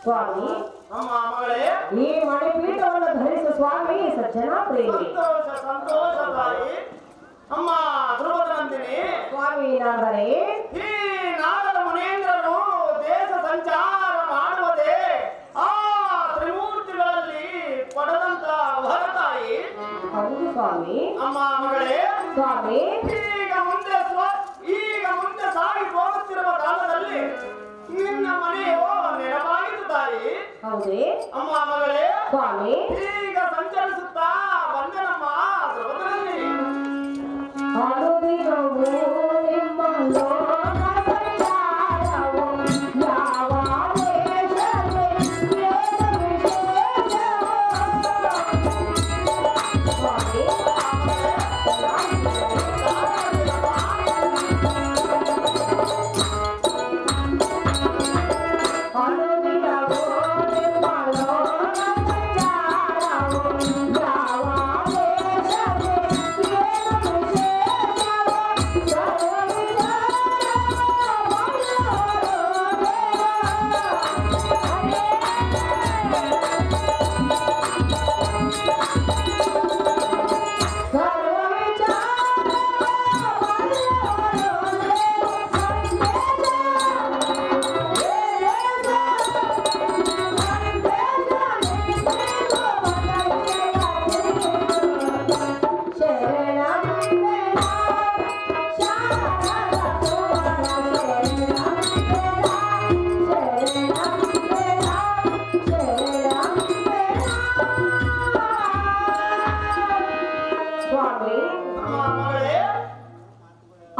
ಸ್ವಾಮಿ ಅಮ್ಮ ಮಗಳೇ ಈ ಮಣಿಪೀಠವನ್ನು ಧರಿಸುವ ಸ್ವಾಮಿ ಸಜ್ಜನ ಪ್ರೇಮಿ. ಸಂತೋಷ ಸಂತೋಷ ತಾಯಿ. ಅಮ್ಮ ಧ್ರುವದಂತಿನಿ ಸ್ವಾಮಿ ನಾದರೆ ಈ ನಾಗರ ಮುನೇಂದ್ರರು ದೇಶ ಸಂಚಾರ ಮಾಡುವುದೇ ಆ ತ್ರಿಮೂರ್ತಿಗಳಲ್ಲಿ ಪಡೆದಂತ ವರ ತಾಯಿ. ಹೌದು ಸ್ವಾಮಿ. ಅಮ್ಮ ಮಗಳೇ ಸ್ವಾಮಿ ಈಗ ಮುಂದೆ ಸಾಗಿ ಹೋಗುತ್ತಿರುವ ಕಾಲದಲ್ಲಿ ನಿನ್ನ ಮನೆಯೋ ನೆರವಾಗಿತ್ತು ತಾಯಿ. ಹೌದೇ ಅಮ್ಮ ಮಗಳೇ ಸ್ವಾಮಿ. ಈಗ ಸಂಚರಿಸುತ್ತಾ ಬಂದ ನಮ್ಮ ಧ್ರುವದಲ್ಲಿ ಅನುದಿನವೂ ನಿಮ್ಮ ಲೋಕ ಸಂಚಾರವು ಯಾವ ದೇಶವೇ ಏನು ವಿಶೇಷವೋ. ಸ್ವಾಮಿ ಅನುದಿನವೂ ನಿಮ್ಮ ಲೋಕ ಸಂಚಾರವು ಯಾವ ದೇಶವೇ ಏನು ವಿಶೇಷವೋ.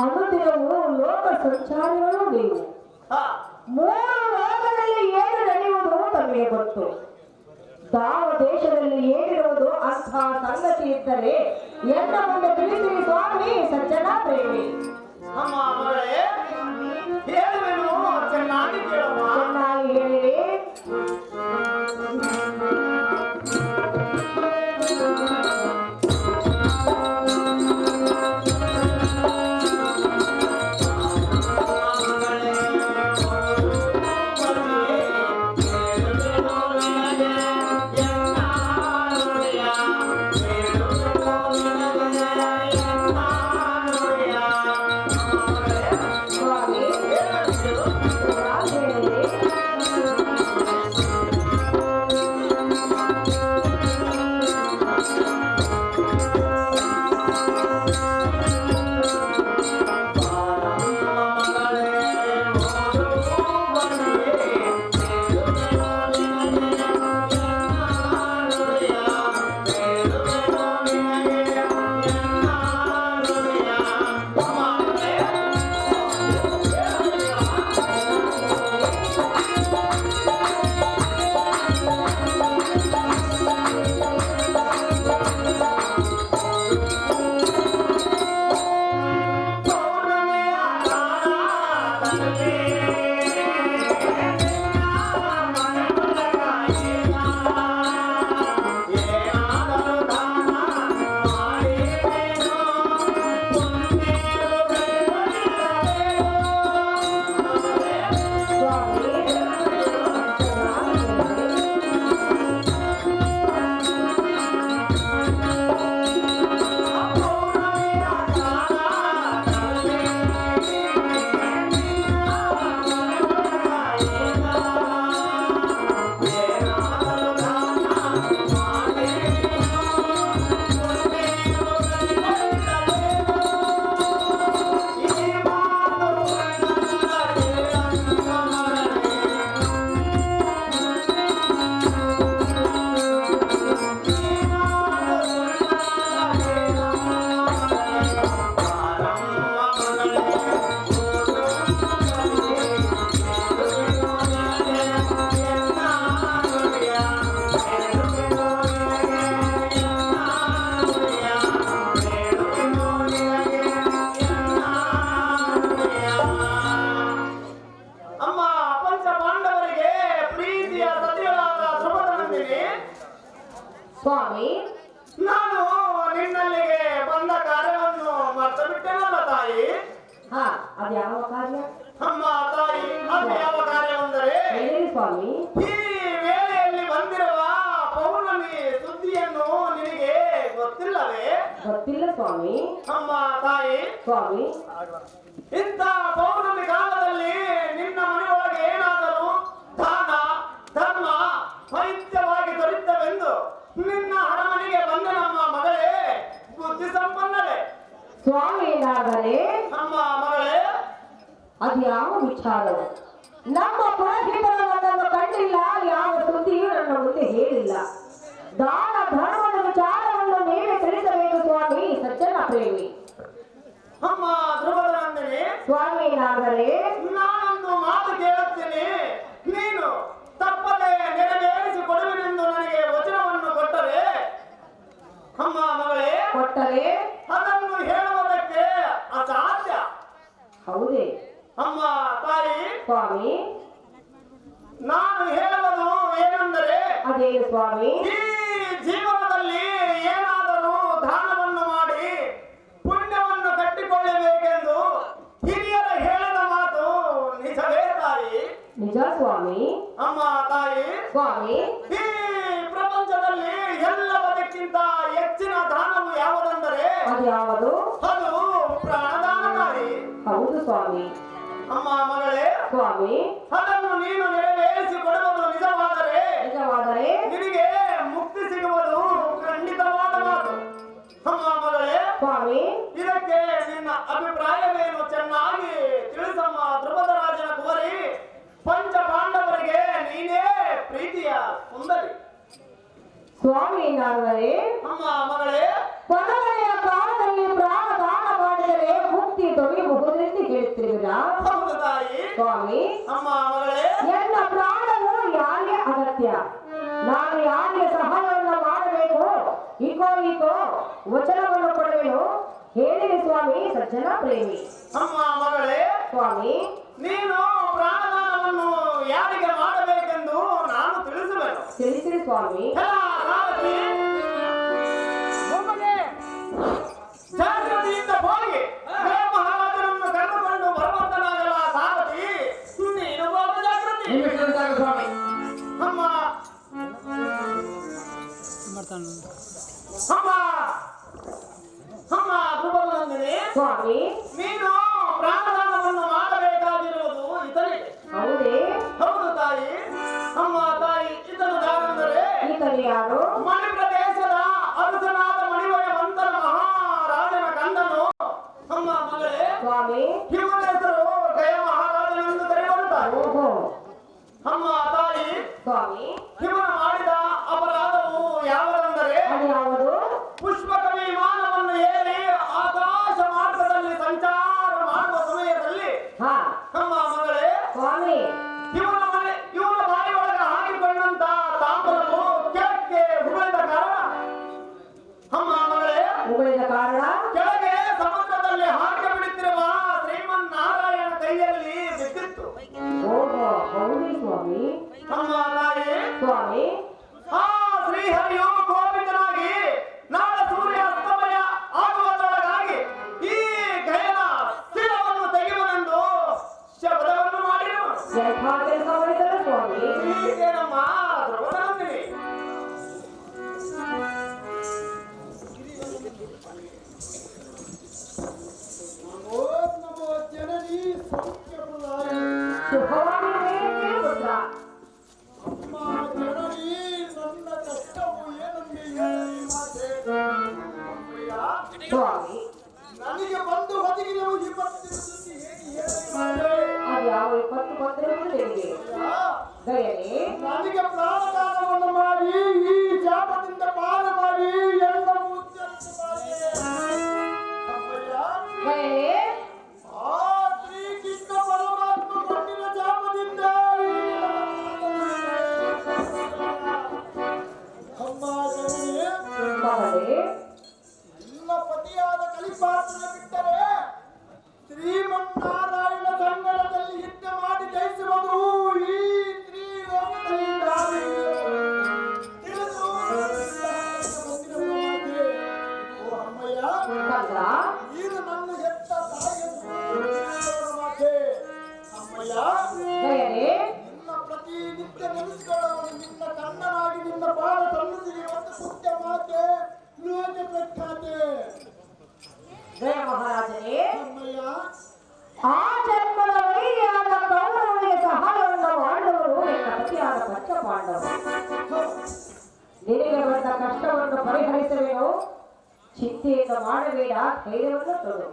ಅನುದಿನವೂ ಲೋಕ ಸಂಚಾರಿಗಳು ನೀವು. ಮೂರು ಲೋಕದಲ್ಲಿ ಏನು ನಡೆಯುವುದು ತಮಗೆ ಗೊತ್ತು. ಯಾವ ದೇಶದಲ್ಲಿ ಏನಿರುವುದು ಅಂಥ ಸಂಗತಿ ಇದ್ದರೆ ಎಲ್ಲ ಮುಂದೆ ತಿಳಿಸಿರಿ ಸ್ವಾಮಿ ಸಜ್ಜನ ಪ್ರೇಮಿ. ಅಮ್ಮ ಮಗಳೇ ಹೇಳುವೆನು ಚೆನ್ನಾಗಿ ಕೇಳಮ್ಮ. ಚೆನ್ನಾಗಿ ಹೇಳಿರಿ. ಸ್ವಾಮಿ, ನಾನು ನಿನ್ನಲ್ಲಿಗೆ ಬಂದ ಕಾರ್ಯವನ್ನು ಮರೆತು ಬಿಟ್ಟೆನಲ್ಲ ತಾಯಿ. ಅದು ಯಾವ ಕಾರ್ಯ? ಅಮ್ಮ ತಾಯಿ, ಅದು ಯಾವ ಕಾರ್ಯವೆಂದರೆ ಸ್ವಾಮಿ, ಈ ಗೊತ್ತಿಲ್ಲ ಸ್ವಾಮಿ. ಅಮ್ಮ ತಾಯಿ ಸ್ವಾಮಿ, ಇಂಥ ಪೌರ್ಣಮಿ ಕಾಲದಲ್ಲಿ ನಿನ್ನ ಮನೆಯೊಳಗೆ ಏನಾದರೂ ದಾನ ಧರ್ಮ ಪೈತ್ಯವಾಗಿ ದೊರೆತವೆಂದು ನಿನ್ನ ಅರಮನೆಗೆ ಬಂದ ನಮ್ಮ ಮಗಳೇ ಬುದ್ಧಿ ಸಂಪನ್ನಳೆ. ಸ್ವಾಮಿ ಏನಾದರೆ ನಮ್ಮ ಮಗಳೇ ಅದ್ಯಾವ ವಿಚಾರವು ನಮ್ಮ ಪುರಹಿತರ ನನ್ನನ್ನು ಕಂಡಿಲ್ಲ, ಯಾವ ಸುದ್ದಿಯೂ ನನ್ನ ಮುಂದೆ ಹೇಳಿಲ್ಲ. ದಾನ ಧರ್ಮದ ವಿಚಾರವನ್ನು ನೀವೇ ತಿಳಿಸಬೇಕು ಸ್ವಾಮಿ ಸಜ್ಜನ ಪ್ರೇಮಿ. ಅಮ್ಮ ಧ್ರುವನಂದಿನಿ, ಸ್ವಾಮಿ ಏನಾದರೆ ನಾನೊಂದು ಮಾತು ಕೇಳುತ್ತೇನೆ, ನೀನು ತಪ್ಪದೆ ನೆರವೇರಿಸಿ ಕೊಡುವೆನೆಂದು ನನಗೆ ವಚನವನ್ನು ಕೊಟ್ಟರೆ ಅಮ್ಮ ಮಗಳೇ ಕೊಟ್ಟರೆ ಅದನ್ನು ಹೇಳುವುದಕ್ಕೆ ಅಸಾಧ್ಯ. ಹೌದೇ ಅಮ್ಮ ತಾಯಿ ಸ್ವಾಮಿ? ನಾನು ಹೇಳುವುದು ಏನೆಂದರೆ ಅದೇನು ಸ್ವಾಮಿ? ಈ ಜೀವನದಲ್ಲಿ ಏನಾದರೂ ದಾನವನ್ನು ಮಾಡಿ ಪುಣ್ಯವನ್ನು ಕಟ್ಟಿಕೊಳ್ಳಬೇಕೆಂದು ಹಿರಿಯರ ಹೇಳಿದ ಮಾತು ನಿಜವೇ ತಾಯಿ? ನಿಜ ಸ್ವಾಮಿ. ಅಮ್ಮ ತಾಯಿ ಸ್ವಾಮಿ, ಈ ಪ್ರಪಂಚದಲ್ಲಿ ಎಲ್ಲದಕ್ಕಿಂತ ಹೆಚ್ಚಿನ ದಾನವು ಯಾವುದೆಂದರೆ ಅದ್ಯಾವುದು? ಅದು ಪ್ರಾಣದಾನ ತಾಯಿ. ಹೌದು ಸ್ವಾಮಿ. ಅಮ್ಮ ಮಗಳೇ ಸ್ವಾಮಿ, ಅದನ್ನು ನೀನು ನೆರವೇರಿಸಿ ಕೊಡುವುದು ನಿಜವಾದರೆ ನಿನಗೆ ಮುಕ್ತಿ ಸಿಗುವುದು ಖಂಡಿತವಾದ ಮಾತು. ಅಮ್ಮ ಮಗಳೇ ಸ್ವಾಮಿ, ಇದಕ್ಕೆ ನಿನ್ನ ಅಭಿಪ್ರಾಯವೇನು ಚೆನ್ನಾಗಿ ತಿಳಿಸಮ್ಮ. ಧ್ರುವದ ರಾಜನ ಕುವರಿ ಪಂಚ ಪಾಂಡವರಿಗೆ ನೀನೇ ಪ್ರೀತಿಯ ಸುಂದರಿ. ಸ್ವಾಮಿ ಏನಾದರೆ ಅಮ್ಮ ಮಗಳೇ ಕೊನೆಯ ಕಾಲದಲ್ಲಿ ಪ್ರಾಣ ದಾನ ಮಾಡಿದರೆ ಮುಕ್ತಿ ದೊರೆಯಬಹುದೆಂದು ಹೇಳುತ್ತಿರುವಿರಾ? ಹೌದು ತಾಯಿ. ಸ್ವಾಮಿ, ಅಮ್ಮ ಮಗಳೇ ಎಲ್ಲ ಪ್ರಾಣವು ಯಾರಿಗೆ ಅಗತ್ಯ? ನಾನು ಯಾರಿಗೆ ಸಹಾಯವನ್ನು ಮಾಡಬೇಕು? ಈಕೋ ವಚನವನ್ನು ಕೊಡುವೆನು ಹೇಳಿರಿ ಸ್ವಾಮಿ ಸಜ್ಜನ ಪ್ರೇಮಿ. ಅಮ್ಮ ಮಗಳೇ ಸ್ವಾಮಿ, ನೀನು ಪ್ರಾಣದಾನವನ್ನು ಯಾರಿಗೆ ಮಾಡಬೇಕೆಂದು ನಾನು ತಿಳಿಸುವೆನು. ತಿಳಿಸಿರಿ ಸ್ವಾಮಿ. ಜಾಗೃತಿಯಿಂದ ಹೋಗಿ ಮಹಾರಾಜನನ್ನು ಕರೆದುಕೊಂಡು ಬರುವಂತನಾಗಲ್ಲ ಸಾರಥಿ. ನೀನು ಹೋಗು ಜಾಗೃತಿ. ಅಮ್ಮ ಅಮ್ಮ ಅಮ್ಮ ಧ್ರುವನಂದಿನಿ, ಸ್ವಾಮಿ, ನೀನು ಪ್ರಾಣದಾನವನ್ನು ಮಾಡಬೇಕಾಗಿರುವುದು ಇದರಿಗೆ. ಹೌದೇ? ಹೌದು ತಾಯಿ. ಅಮ್ಮ ತಾಯಿ, ಇದನ್ನು ಯಾರೆಂದರೆ ಈತನು ಯಾರು? ಮಣಿಪ್ರದೇಶದ ಅರಸನಾದ ಮಣಿವಯ ಮಂತರ ಮಹಾರಾಜನ ಗಂಡನು. ಅಮ್ಮ ಮಗಳೇ ಸ್ವಾಮಿ, ಇವನ ಹೆಸರು ಜಯ ಮಹಾರಾಜನೆಂದು ಕರೆಯುತ್ತಾರೆ. ಓಹೋ. ಅಮ್ಮ ತಾಯಿ, ಸ್ವಾಮಿ, ಇವನು ಮಾಡಿದ ಅಪರಾಧವು ಯಾವುದೆಂದರೆ ಅದ್ಯಾವುದು? ಪುಷ್ಪಕ ವಿಮಾನವನ್ನು ಏರಿ ಆಕಾಶ ಮಾರ್ಗದಲ್ಲಿ ಸಂಚಾರ ಮಾಡುವ ಸಮಯದಲ್ಲಿ ಹಾ ಅಮ್ಮ ಮಗಳೇ ಸ್ವಾಮಿ, ಇವನ ಬಾಯಿ ಒಳಗೆ ಹಾಕಿಕೊಂಡಂತ ತಾಂಬೂಲವು ಕೆಳಕ್ಕೆ ಉಗುಳಿದ ಕಾರಣ ಅಮ್ಮ ಮಗಳೇ ಉಗುಳಿದ ಕಾರಣ ಕೆಳಗೆ ಸಮುದ್ರದಲ್ಲಿ ಹಾಕಿ ಬಿಡುತ್ತಿರುವ ಶ್ರೀಮನ್ನಾರಾಯಣ ಕೈಯಲ್ಲಿ ಬಿದ್ದಿತ್ತು. ಓಹೋ, ಹೌದು ಸ್ವಾಮಿ. ಅಮ್ಮ ತಾಯಿ, ಸ್ವಾಮಿ, ಆ ಶ್ರೀಹರಿಯು ಕೋಪಿತನಾಗಿ ನಾಳೆ ಸೂರ್ಯ ಅಸ್ತಮಯ ಆಗುವುದರೊಳಗಾಗಿ ಈ ಗಯನ ಶಿರವನ್ನು ತೆಗೆಯುವನೆಂದು ಶಬ್ದವನ್ನು ಮಾಡಿರುವನು. ಎಂಥ ಕೆಲಸ ಮಾಡಿದರೆ ಸ್ವಾಮಿ? ಹೀಗೆ ನಮ್ಮ ಧ್ರುವನಂದಿನಿ. ನಮೋ ಜನನಿ ಸೌಖ್ಯಪ್ರದಾಯ. ಶುಭವಾಗಿರಲಿ ಪುತ್ರ. ಅಮ್ಮ ಜನನಿ, ನನ್ನ ಕಷ್ಟವು ಏನೆಂದು ಹೇಳಿ ಮಾತೆ. ಅಮ್ಮಯ್ಯ, ಸ್ವಾಮಿ, ನನಗೆ ಬಂದು ಒದಗಿದವು 20 ಸುದ್ದಿ ಹೇಗೆ ಹೇಳಿ ಮಾತೆ. ಅದ್ಯಾವ 20 ಪತ್ರಗಳು ನಿನಗೆ? ದಯನೆ ನನಗೆ ಪ್ರಾಣದಾನವನ್ನು ಮಾಡಿ ಈ ಶಾಪದಿಂದ ಪಾರ ಮಾಡಿ ಎಲ್ಲ ಉಚ್ಚರಿಸಿ ಮಾತೆ. ಅಮ್ಮಯ್ಯ, ದಯನೆ ಆ ಶ್ರೀಕೃಷ್ಣ ಪರಮಾತ್ಮ ಕೊಟ್ಟಿನ ಶಾಪದಿಂದ ಅಮ್ಮ ಜನನಿ, ಮಗಳೇ, ನಿನ್ನ ಪತಿಯಾದ ಕಲಿಪಾತ್ರನ ಬಿಟ್ಟರೆ ಶ್ರೀಮನ್ನಾರಾಯಣ ಸಂಗಡದಲ್ಲಿ ಯುದ್ಧ ಮಾಡಿ ಜಯಿಸುವುದು ಈ ತ್ರಿಲೋಕದಲ್ಲಿ ದಾರಿಯಿಲ್ಲ. ತಿಳಿದು ಬಂದಿರುವ ಮಾತೆ. ಓ ಅಮ್ಮಯ್ಯ, ಕಂದ, ಇದು ನನ್ನ ಹೆತ್ತ ತಾಯಿಯ ಮಾತೆ. ಅಮ್ಮಯ್ಯ, ದಯನೆ ನಿನ್ನ ಪ್ರತಿನಿತ್ಯ ನೆನೆಸಿಕೊಳ್ಳುವ ನಿನ್ನ ಕಣ್ಣನಾಗಿ ನಿನ್ನ ಬಾಳ ಸನ್ನಿಧಿಗೆ ಒಂದು ಪುಟ್ಟ ಮಾತೆ ಲೋಕ ಜಯ ಮಹಾರಾಜನೇ, ಅಮ್ಮಯ್ಯ ಆ ಜನ್ಮದ ವೈರಿಯಾದ ಕೌರವನಿಗೆ ಸಹಾಯವನ್ನು ಮಾಡುವರು ನಿನ್ನ ಪತಿಯಾದ ಪಂಚಪಾಂಡವರು. ನಿನಗೆ ಬಂದ ಕಷ್ಟವನ್ನು ಪರಿಹರಿಸುವೆನು, ಚಿಂತೆಯನ್ನು ಮಾಡಬೇಡ, ಧೈರ್ಯವನ್ನು ತೊಡು.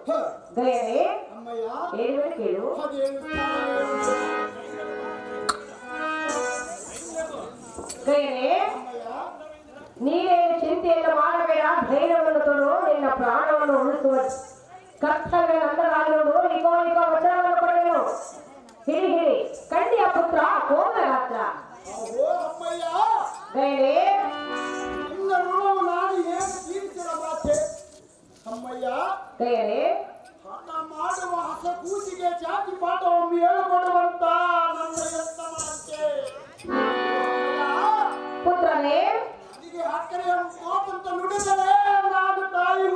ಗಯನೇ ಅಮ್ಮಯ್ಯ ಹೇಳುವುದು ಕೇಳು. ಅದೇನು ಗಯನೇ ಅಮ್ಮಯ್ಯ ನೀನೇನು ಚಿಂತೆಯನ್ನು ಮಾಡಬೇಡ, ಧೈರ್ಯವನ್ನು ತೊಡು, ನಿನ್ನ ಪ್ರಾಣವನ್ನು ಉಳಿಸುವ ಕರ್ತವ್ಯ ನನ್ನದಾಗಿರುವುದು. ನಿಗೋ ನಿಗೋ ವಚನವನ್ನು ಕೊಡುವೆನು. ಹಿಡಿ ಹಿಡಿ ಕಂಡಿಯ ಪುತ್ರ ಕೋಮಲಗಾತ್ರ. ಓ ಅಮ್ಮಯ್ಯ ಗಯನೇ ನಿನ್ನ ಋಣವು ನಾನು ಏನು ತೀರಿಸಿದ ಮಾತೆ ಅಮ್ಮಯ್ಯ. ಗಯನೇ ಹಣ ಮಾಡುವ ಹಸ ಕೂಸಿಗೆ ಜಾತಿ ಪಾಠವನ್ನು ಹೇಳಿಕೊಡುವಂತ ನನ್ನ ಎಂತ ಮಾತೆ ಪುತ್ರನೇ, ನನಗೆ ಅಕ್ಕರೆ ಕೋಪಂತ ನುಡಿದರೆ ನಾನು ತಾಯಿ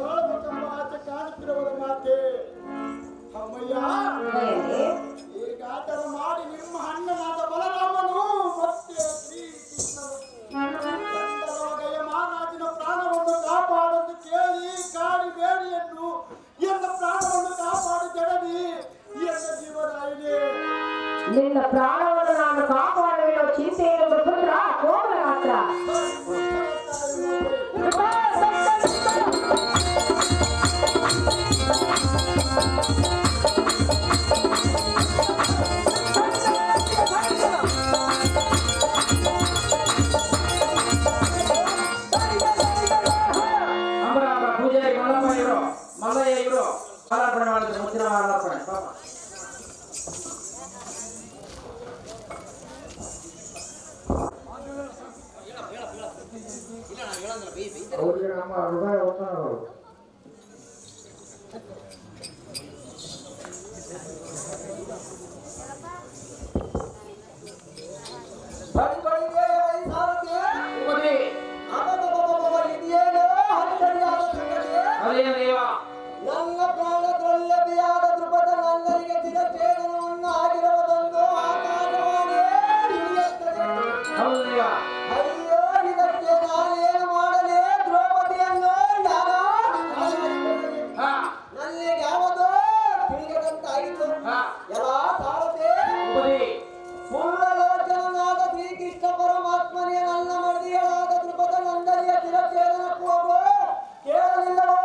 ಮಾಡಬೇಕೆಂಬ ಆಚೆ ಕಾಣುತ್ತಿರುವುದ ಮಾತೆ ಅಮ್ಮಯ್ಯ. ಗಯನೇ ಈಗಾದರೂ ಮಾಡಿ ನಿಮ್ಮ ಅಣ್ಣನಾದ ಬಲರಾಮನು ಮತ್ತೆ ಶ್ರೀಕೃಷ್ಣಗಯ ಮಹಾರಾಜನ ಪ್ರಾಣವನ್ನು ಕಾಪಾಡಲು ಕೇಳಿ ಕಾಡಿ ಬೇಡಿಯನ್ನು ಎನ್ನ ಪ್ರಾಣವನ್ನು ಕಾಪಾಡಿ ಜಗದಿ ಎನ್ನ ಜೀವನ ಇದೆ. ನಿನ್ನ ಪ್ರಾಣವನ್ನು ನಾನು ಕಾಪಾಡುವೆನು, ಚಿಂತೆ ಇರುವುದು ಪುತ್ರ ಕೋಮಲಗಾತ್ರ. ಅಂಬರಾಮ ಪೂಜಾರಿ ಮಲ್ಲಮ್ಮ ಇವರು ಮಲ್ಲಯ್ಯ ಇವರು ಮಾಲಾರ್ಪಣೆ ಮಾಡಿದ್ರು. ಮುತ್ತಿನ ಮಾಲಾರ್ಪಣೆ ಪಾಪ. ಅವ್ರಿಗೆ ನಮ್ಮ ಹೃದಯ ವಂದನಗಳು. ಉಪದಿ ಅದೇನು ದೇವ ನನ್ನ ಪ್ರಾಣದೊಲ್ಲದೆಯಾದ ದೃಪದ ನನ್ನರಿಗೆ ಚಿರಚೇತನವನ್ನು ಆಗಿರುವುದೊಂದು ಆಕಾಶವಾಣಿಯೇ ಹಿಡಿಯುತ್ತದೆ. ಹೌದು ದೇವ. ಅಯ್ಯೋ ಇದಕ್ಕೆ ನಾನೇನು ಮಾಡಲೇ ದ್ರೌಪದಿಯನ್ನು ಹಾ ನನಗೆ ಯಾವುದೋ ತಿಳಿಯದಂತಾಯಿತು. ಹಾ ಎಲ್ಲ ಸಾರದೆ ಉಪದಿ ಪೂರ್ಣಲೋಚನಾದ ಶ್ರೀಕೃಷ್ಣ ಪರಮಾತ್ಮನೇ ನನ್ನ ಮಡಿಯಲಾದ ದೃಪದ ನಂದನಿಯ ಚಿರಚೇತನಕ್ಕೂ ಹೋಗೋ ಕೇಳಲಿಲ್ಲವೋ?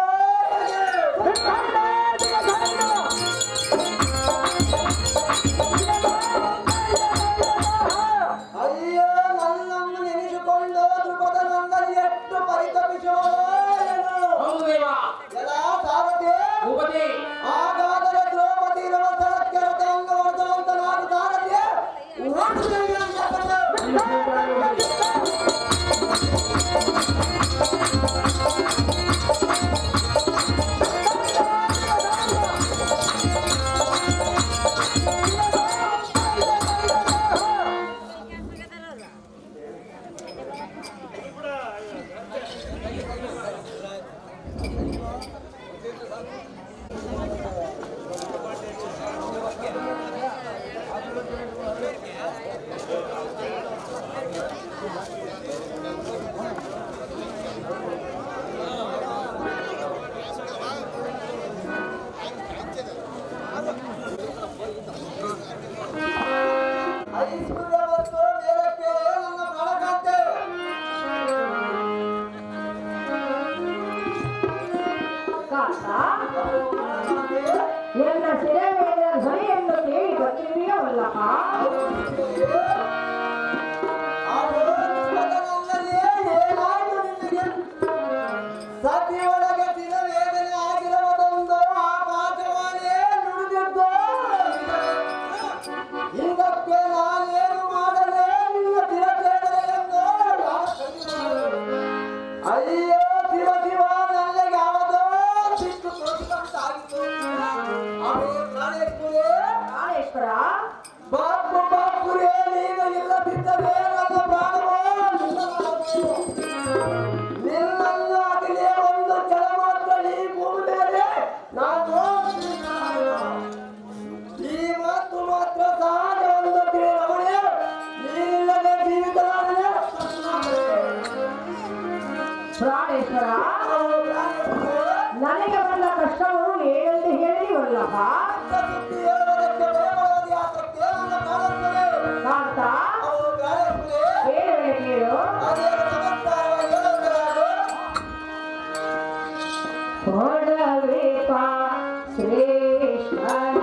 ಅಯ್ಯೋ ನನ್ನನ್ನು ನೆನೆಸಿಕೊಂಡು ದೃಪದ ನಂದನಿ ಎಷ್ಟು ಪರಿತಪಿಸುವೋ ಏನು? ಹೌದು ದೇವ. ಎಲ್ಲ ಸಾರದೆ ಉಪದಿ ಹಾಗಾದರೆ ದ್ರೌಪದಿ ಇರುವ ಸ್ಥಳಕ್ಕೆ ರಥಾಂಗವರ್ತನಾದ ಸಾರಥಿ ಓಡಿಸುತ್ತೇನೆ ಅಂತ ಕಣ್ಣು. ಐಶ್ವರ್ಯವತ್ತು ಮೇಲಕ್ಕೆ ನನ್ನ ಪ್ರಾಣಕಾಂತೆ. ಕಾಂತ, ನನ್ನ ಶಿರವೇದ ಧ್ವನಿಯನ್ನು ಕೇಳಿ ಬರ್ತಿದೆಯೋ ಅಲ್ಲಪ್ಪ? ಸತಿಯೊಳಗೆ ಚಿರವೇದನೆ ಆಗಿರುವುದೊಂದು ಆಕಾಶವಾಣಿಯೇ ನುಡಿದಿದ್ದು. ಇದಕ್ಕೆ ನಾನೇನು ಮಾಡಲೇ ನಿನ್ನ ಚಿರಚೇತನೆಯನ್ನು? ಅಯ್ಯೋ ಶಿವ ಶಿವ ನನಗೆ ಯಾವುದೋ ಸಿಟ್ಟು ತೋರಿದಂತಾಗಿತ್ತು. ಆಮೇಲೆ ಪ್ರಾಣೇಶ್ವರೇ ಪ್ರಾಣೇಶ್ವರ, ಬಾಪು ಬಾಪುರೇ ನೀನು ಪ್ರಾಣೇಶ್ವರ, ನನಗೆ ಬಂದ ಕಷ್ಟವು ಏನೆಂದು ಹೇಳಿವಲ್ಲಪ್ಪ. ಕಾಂತ, ಹೇಳುವೆ ಕೇಳು. ಕೊಡಬೇಕ ಶ್ರೇಷ್ಠನಿಗೆ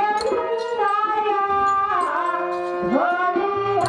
ಎಂದಾಯ ಧ್ವನಿಯ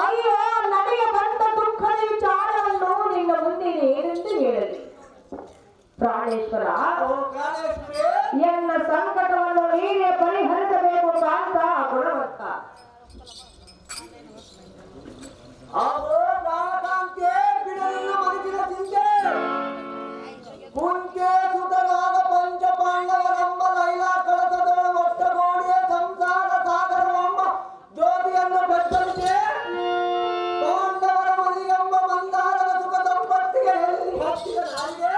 ಅಯ್ಯೋ, ನನಗೆ ಬಂದ ದುಃಖದ ವಿಚಾರವನ್ನು ನಿನ್ನ ಮುಂದೆ ಏನೆಂದು ಹೇಳಲಿ. ಪ್ರಾಣೇಶ್ವರ, ಎನ್ನ ಸಂಕಟವನ್ನು ನೀನೇ ಪರಿಹರಿಸಬೇಕು ಅಂತ ಗುಣವಂತ. ಕುಂತೆ ಸುತನಾದ ಪಂಚ ಪಾಂಡವರೆಂಬ ಲೈಲಾ ಕಳಸದೊಳ ಒಟ್ಟಗೋಡಿಯ ಸಂಸಾರ ಸಾಗರವೆಂಬ ಜ್ಯೋತಿಯನ್ನು ಬೆಟ್ಟಲಿಗೆ ಪಾಂಡವರ ಮನೆಯೆಂಬ ಮಂದಾರದ ಸುಖ ಸಂಪತ್ತಿಗೆ ಹಚ್ಚಿದ ನಾಯಿಗೆ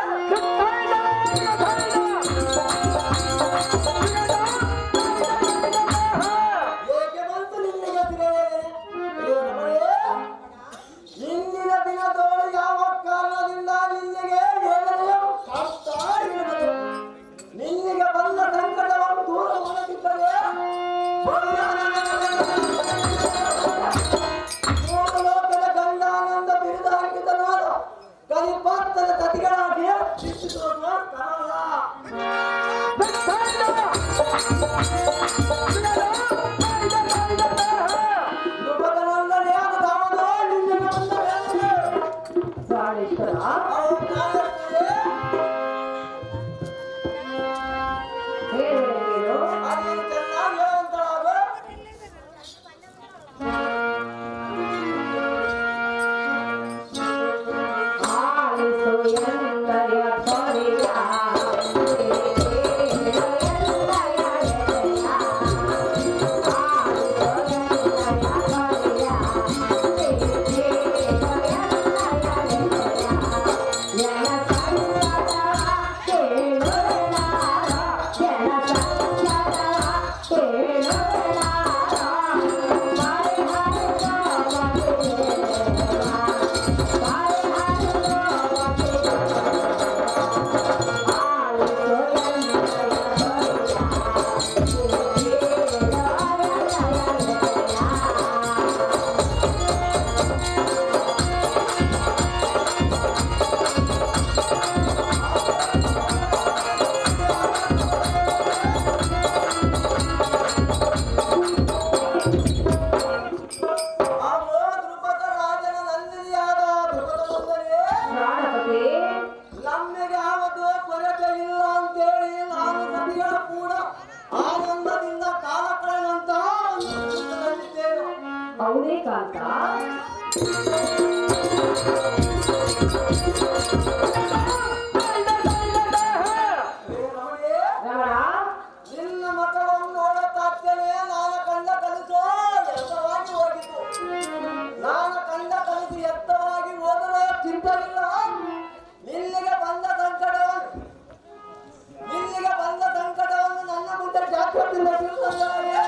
ಏಕೆ ಬಂತು ನಿನ್ನಿಗೆ ಇಂದಿನ ದಿನದೋಳು ಯಾವ ಕಾರಣದಿಂದ ನಿನ್ನಿಗೆ ನಿನ್ನಿಗೆ ಬಂದ ಸಂಕಟವನ್ನು ದೂರ ಮಾಡದಿದ್ದರೆ ಲೋಕದ ಗಂಡಾನಂದ ಬಿರುದು ಹಾಕಿದನಾದ ಕಲಿಪಾತ್ರದ ಕತಿಗಳಾಗಿ ಶಿಕ್ಷಿಸುವ ಕಾರಣ ಯಾವುದೇ ಕಾಂತ ರಮಣ, ನಿನ್ನ ಮಕ್ಕಳನ್ನು ನೋಡುತ್ತಾಗ್ತೇನೆ. ನಾನು ಕಂಡ ಕನಸು ಎತ್ತವಾಗಿ ಹೋಗಿತು. ನಾನು ಕಂಡ ಕನಸು ಎತ್ತವಾಗಿ ಹೋದರೂ ಚಿಂತವಿಲ್ಲ. ನಿಲ್ಲಿಗೆ ಬಂದ ಸಂಕಟವನ್ನು ನನ್ನ ಮುಂದೆ ಜಾಗ್ರತೆಯಿಂದ ತಿಳಿಸಲಾಗಿದೆ.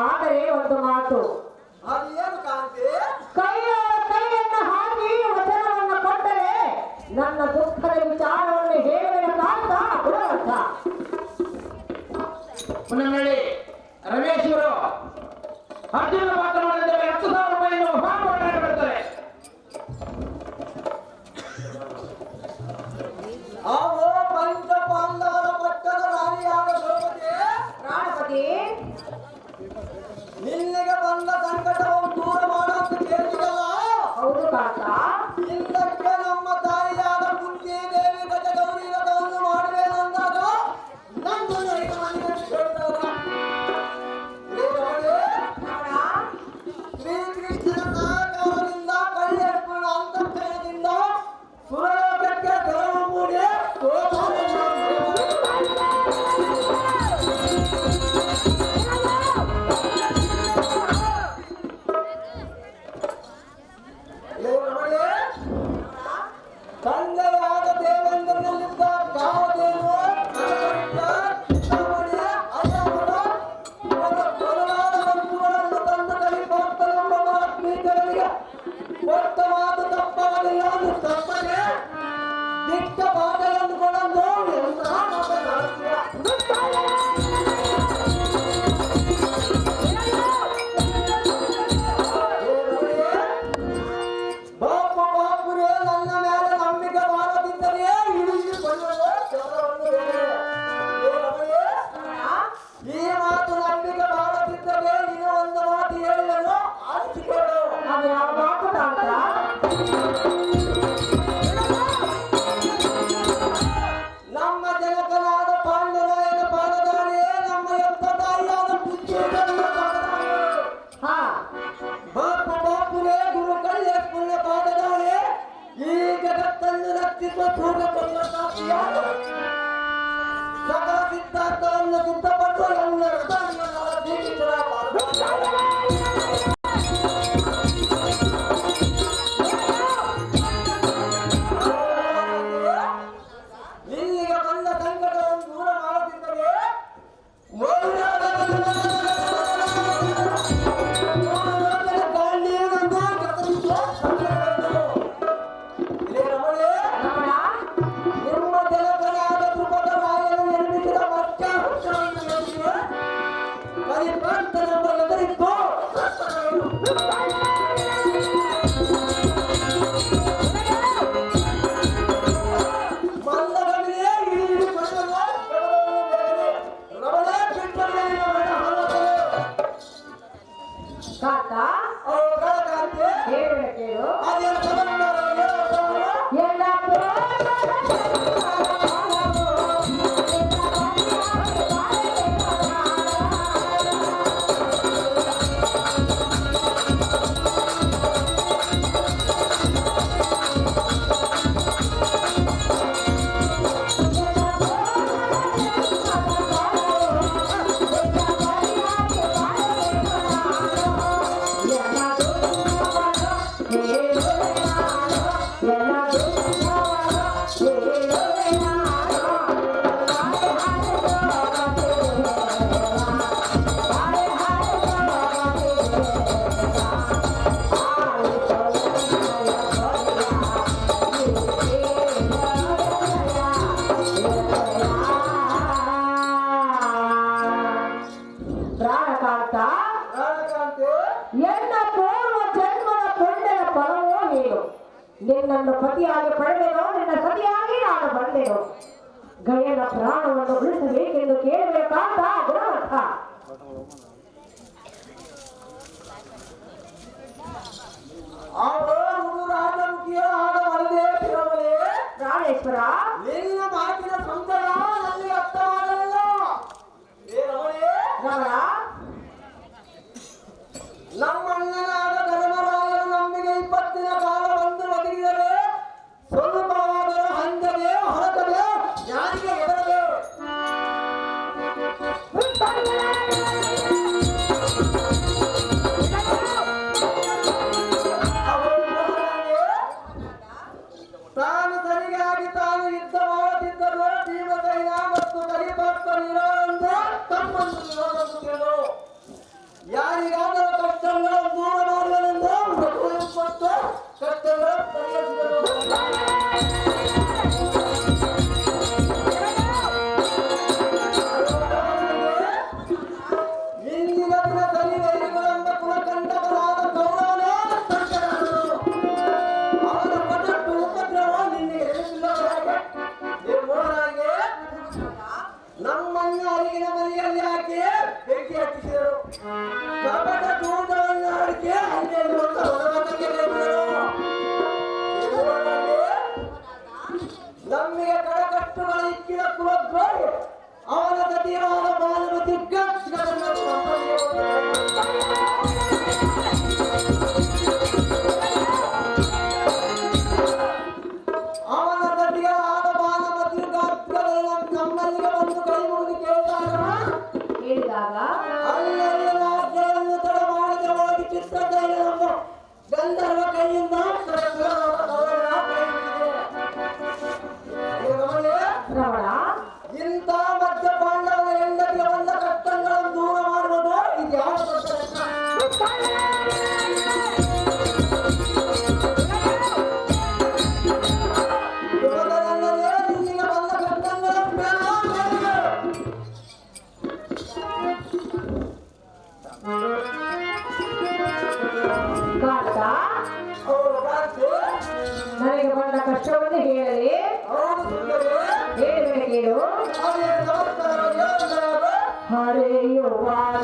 ಆದರೆ ಒಂದು ಮಾತು, ಅದೇನು ಕಾಂತಿ? ಕೈಯನ್ನು ಹಾಕಿ ವಚನವನ್ನು ಕೊಟ್ಟರೆ ನನ್ನ ದುಃಖದ ವಿಚಾರವನ್ನು ಹೇಳುವ ಕಾಂತ ಗುಣವಂತ. ಮುನ್ನಮಳ್ಳಿ ರಮೇಶ್ ಇವರು ಅರ್ಜುನ ಪಾತ್ರ ಮಾಡಿದರೆ 10,000 ರೂಪಾಯಿಯನ್ನು ಬಹುಮಾನ ಬಿಡ್ತಾರೆ. ಅವೋ ಪಂಚ ಪಾಂಡವರ ಪಟ್ಟದ ರಾಣಿಯಾದ ದ್ರೌಪದಿ, ನಿನ್ನೆಗೆ ಬಂದ ಸಂಕಟವನ್ನು ದೂರ ಮಾಡೋದು ಕೇಳಿದಲ್ಲ. ಹೌದು ಕಾಂತ. ಹಿಂದಕ್ಕೆ ನಮ್ಮ ತಾಯಿಯಾದ ಕುಂತಿ ದೇವಿ ಗಜಗೌರಿ ವ್ರತವನ್ನು ಮಾಡುವೇನೆಂದಾಗ ನನ್ನನ್ನು 5 ಮಂದಿ ಕೇಳಿದಾಗ ಶ್ರೀಕೃಷ್ಣನ ಸಹಕಾರದಿಂದ ಕಳ್ಳೆರ್ಪಣ ಅಂತಃಕರಣದಿಂದ ಸುರಲೋಕಕ್ಕೆ ಗೌರವ ಮೂಡಿ ತಂದೆಯಾದ ದೇವೇಂದ್ರನಲ್ಲಿದ್ದ ಕಾಮಧೇನು ಬಲವಾದ ವಸ್ತುಗಳನ್ನು ತಂದು ಕಲಿಪಾಗ್ತನೆಂಬ ಮಾತ್ಮೀಕರಿಗೆ ಕೊಟ್ಟ ಮಾತು ತಪ್ಪಾಗಲಿಲ್ಲ. ಅದು ತಪ್ಪನೆ ದಿಟ್ಟ ಬಾಧೆಯನ್ನು ಕೊಡಲು ಎಂಥ ಮಾತನಾಡ್ತೀಯ? ಬಾಪುರೇ ನನ್ನ ಮೇಲೆ ನಂಬಿಕೆ ಮಾಡದಿದ್ದರೆ ಇಳಿಸಿಕೊಳ್ಳುವ ಕೆಲಸವನ್ನು ಹೇಳಿ. ಈ ಮಾತು ನಂಬಿಕೆ ಮಾಡದಿದ್ದರೆ ಇನ್ನೂ ಒಂದು ಮಾತು ಹೇಳಿದನು ಆರಿಸಿಕೊಳ್ಳು. ಅದು ಯಾವ ಮಾತು ಕಾಂತ? ನಮ್ಮ ಜನಕನಾದ ಪಾಂಡರಾಯನ ಪಾದದಾಣೆ, ನಮ್ಮ ಎತ್ತ ತಾಯಿಯಾದ ಪುತ್ರಿಯರನ್ನ ಪಾದದಾಣೆ. ಹಾ, ಬಾಪುರೇ ಗುರು ಕಲ್ಲೇಶ್ವರನ ಪಾದದಾಣೆ. ಈ ಜಗತ್ತನ್ನು ರಕ್ಷಿಸುವ ಸೂರ್ಯಕಲ್ಲ ಸಾಕ್ಷಿಯಾದ ಸಕಲ ಸಿದ್ಧಾರ್ಥವನ್ನು ಸಿದ್ಧಪಟ್ಟು ಎಲ್ಲ ಹೃದಯಗಳ ಜೀವಿಗಳ ಪಾದದಾಣೆ. ಇಲ್ಲಿಗೆ ಬಂದ ಸಂಕಟವನ್ನು ದೂರ ಮಾಡುತ್ತಿದ್ದರೆ ರಮಣ, ನಿಮ್ಮ ಜನಕನಾದ ದ್ರುಪದ ರಾಯನು ನಿರ್ಮಿಸಿದ ಮತ್ಸ್ಯಾವೃಕ್ಷವನ್ನು ನೋಡಿದೆ. ಕಲಿಪಾರ್ಥನೆಂಬ ಹೆಸರಿತ್ತು. ಮಂದಗಮನೆ ಇಳಿದುಕೊಳ್ಳುವ ಬೆಳವಣಿಗೆ ಬೇರೆ. ರಮಣ ಬಿಟ್ಟರೆ ಕಾಂತ, ಅವಳ ಕಾಂತಿ ಹೇಳುವ ಕೇಳು. ಅದೇ ಸಮಂದರ ಎಲ್ಲ ನಿನ್ನನ್ನು ಪತಿಯಾಗಿ ಪಡೆದೆನೋ ನಿನ್ನ ಸತಿಯಾಗಿ ನಾನು ಬಂದೆನು. ಗಯನ ಪ್ರಾಣವನ್ನು ಉಳಿಸಬೇಕೆಂದು ಕೇಳಬೇಕಾದ ಗುಣವರ್ಥ. ಪ್ರಾಣೇಶ್ವರ, ನಿನ್ನ ಮಾತಿನ ಸಂತನ ನನಗೆ ಅರ್ಥವಾಗಲಿಲ್ಲ. ರಮಣ, ನಮ್ಮಣ್ಣನಾದ ಧರ್ಮರಾಯನು ನಮ್ಮಿಗೆ 20 ದಿನ ಕಾಲ ಬಂದು ಒದಗಿದರೆ ಸ್ವಲ್ಪವಾದರೂ ಹಂಗದೆ ಹೊರತದೆ ಯಾರಿಗೆ ಹೆದರದೆ. ತಾನು ಸರಿಗಾಗಿ ತಾನು ಯುದ್ಧ ಮಾಡುತ್ತಿದ್ದರೂ ಭೀಮಸೈನ ಮತ್ತು ಕಲಿಪಾತ್ಮನಿರೋರೆಂದು ತಮ್ಮನ್ನು ವಿರೋಧಿಸುತ್ತಿದ್ದರು. ಯಾರಿಗಾದರೂ ಕಷ್ಟಗಳು ದೂರ ಮಾಡುವನೆಂದು ಮತ್ತು ಕಷ್ಟಗಳು ಪರಿಹರಿಸಿದರು. ಇಂದಿನ ದಿನ ಕಲಿವೈರಿಗಳೆಂಬ ಕುಲಕಂಟಕರಾದ ಕೌರವನೇ ಸಂಕಟಗಳು. ಅವನ ಪಟಟ್ಟು ಉಪದ್ರವ ನಿನ್ನೆ ನಿರ್ಮೂಲನಾಗಿ ನಮ್ಮನ್ನು ಅರಿಗಿನ ಮನೆಯಲ್ಲಿ ಹಾಕಿ ಬೆಂಕಿ ಹಚ್ಚಿಸಿದರು. ಕಪಟ ದೂತವನ್ನು ಹಾಕಿ ಹನ್ನೆರಡು ವರ್ಷ ವನವಾಸಕ್ಕೆ ನೇಮಿಸಿದರು. ನಮ್ಮಿಗೆ ಕಡಕಟ್ಟುಗಳ ಇಕ್ಕಿದ ಕುಲದ್ರೋಹಿ ಅವನ ಗತಿಯಾದ ಬಾಲಮತಿ ಅವನ ಗತಿಯಾದ ಬಾಲಮತಿ ನಮ್ಮಲ್ಲಿಗೆ ಬಂದು ಕೈ ಮುಗಿದು ಕೇಳಿದಾಗ ಅಲ್ಲಲ್ಲಿ ರಾಜ್ಯವನ್ನು ತಡ ಮಾಡಿದ ಹೋಗಿ ಚಿತ್ರದೈಲವೆಂಬ ಗಂಧರ್ವ ಕೈಯಿಂದ ರಮಣ, ಇಂಥ ಮಧ್ಯ ಪಾಂಡವನ ಹೆಂಡತಿಗೆ ಬಂದ ಕಷ್ಟಗಳನ್ನು ದೂರ ಮಾಡುವುದು ಇದು ಯಾವ ಯುಗದಲ್ಲದೆ ನಿನ್ನಿಗೆ ಬಂದ ಕಷ್ಟಗಳನ್ನು ಕಾಂತ, ನನಗೆ ಬಂದ ಕಷ್ಟವನ್ನು ಹೇಳಲಿ. ಹೇಳಿದರೆ ಕೇಳು. ಹರೆಯುವಾಲ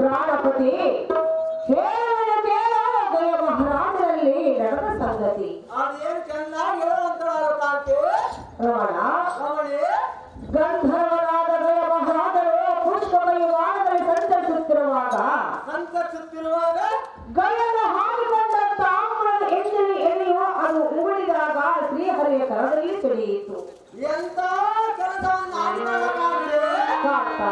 ಪ್ರಾಣಪತಿ ಹೇಳುವ ಗಯ ಮಹಾರಾಜರಲ್ಲಿ ನಡೆದ ಸಂಗತಿ. ಅದೇನು ಚೆನ್ನಾಗಿ ಹೇಳುವಂತ ರಮಣ, ರಮಣಿ ಗಂಧರ್ವರಾದ ಗಯ ಮಹಾರಾಜರು ಪುಷ್ಪಮಯ ವಾರದಲ್ಲಿ ಸಂಚರಿಸುತ್ತಿರುವಾಗ ಗಯನ ಹಾಕಿಕೊಂಡ ತಾಮ್ರದ ಎಣ್ಣೆಯು ಅದು ಉಗುಳಿದಾಗ ಶ್ರೀಹರಿಯ ಕರದಲ್ಲಿ ತಿಳಿಯಿತು. ಎಂತ ಕೆಲಸವನ್ನು ಆಡಿಕೊಳ್ಳಕಾಗಿದೆ ಕಾಂತ,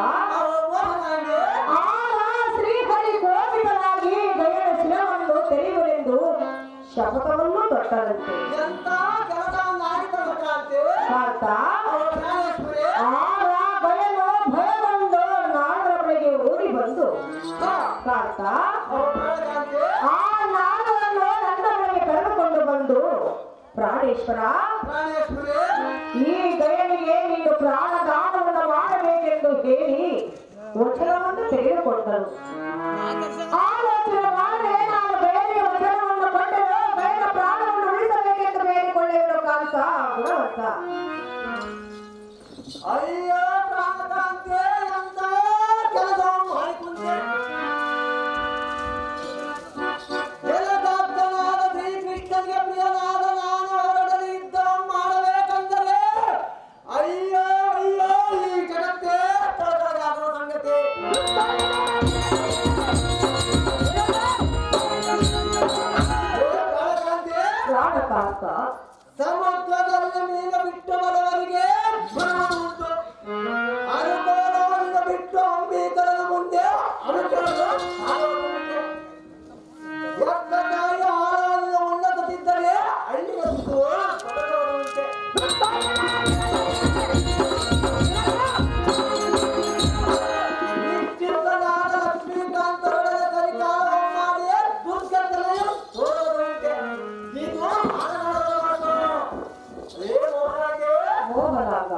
ಆಗ ಶ್ರೀಹರಿ ಕೋಪಿತನಾಗಿ ಗಯನ ಶಿರವನ್ನು ತೆರೆಯುವರೆಂದು ಶಪಥವನ್ನು ತೊಟ್ಟರಂತೆ. ಎಂತ ಕೆಲಸವನ್ನು ಆಡಿಕೊಳ್ಳಕಾಗಿದೆ ಕಾಂತ, ಪ್ರಾಣೇಶ್ವರಿ ಆಗ ಗಯನು ಭಯಗೊಂಡು ನಾಗರ ಬಳಿಗೆ ಓಡಿ ಬಂದು ಕಾಂತ, ಆ ಪ್ರಾಣೇಶ್ವರ, ಪ್ರಾಣೇಶ್ವರಿ, ಈ ಗಯನಿಗೆ ನೀನು ಪ್ರಾಣದಾನವನ್ನು ಮಾಡಬೇಕೆಂದು ಹೇಳಿ ವಚನವನ್ನು ತೆಗೆದುಕೊಂಡರು. ಆಲೋಚನೆ ಮಾಡದೆ ನಾನು ಗಯನಿಗೆ ವಚನವನ್ನು ಕೊಟ್ಟರು, ಗಯನ ಪ್ರಾಣವನ್ನು ಉಳಿಸಬೇಕೆಂದು ಬೇಡಿಕೊಳ್ಳುವರು ಕಾಂತ ಗುಣವಂತ. ಅಯ್ಯೋ ಪ್ರಾಣಕಾಂತೆ, ಎಂತ ಕೆಲಸ ಮಾಡಿಕೊಂಡೆ. ಜಗದಾತ್ಮನಾದ ಶ್ರೀಕೃಷ್ಣನಿಗೆ ಪ್ರಿಯನಾದ ನಾನು ಹೊರಡಲು ಯುದ್ಧ ಮಾಡಬೇಕೆಂದರೆ ಅಯ್ಯೋ ಅಯ್ಯೋ ಈ ಜಗತ್ತೇ ತಡಕಾಗುವ ಸಂಗತಿ. ಪ್ರಾಣಕಾಂತ, ಸಮತ್ವದಲ್ಲಿ ಮೀನು ಬಿಟ್ಟು ಬರುವವರಿಗೆ ಉಂಟು, ಅನುಕೂಲವನ್ನು ಬಿಟ್ಟು ಅಂಬಿಕರನ ಮುಂದೆ ಅನುಕೂಲದ ಮುಂದೆ ಎಕ್ಕದಾಗಿ ಆಹಾರವನ್ನು ಉಣ್ಣುತ್ತಿದ್ದರೆ ಹಳ್ಳಿಗೆ ಉಂಟೆ. ನಿಶ್ಚಿತನಾದ ಲಕ್ಷ್ಮೀಕಾಂತರೊಡನೆ ಕರಿಕಾಲ ಮಾಡಿ ದುರ್ಗಂಧನೆಯು ತೋರುವುದುಂಟೆ. ಇದು ಮೋಹನಾಗ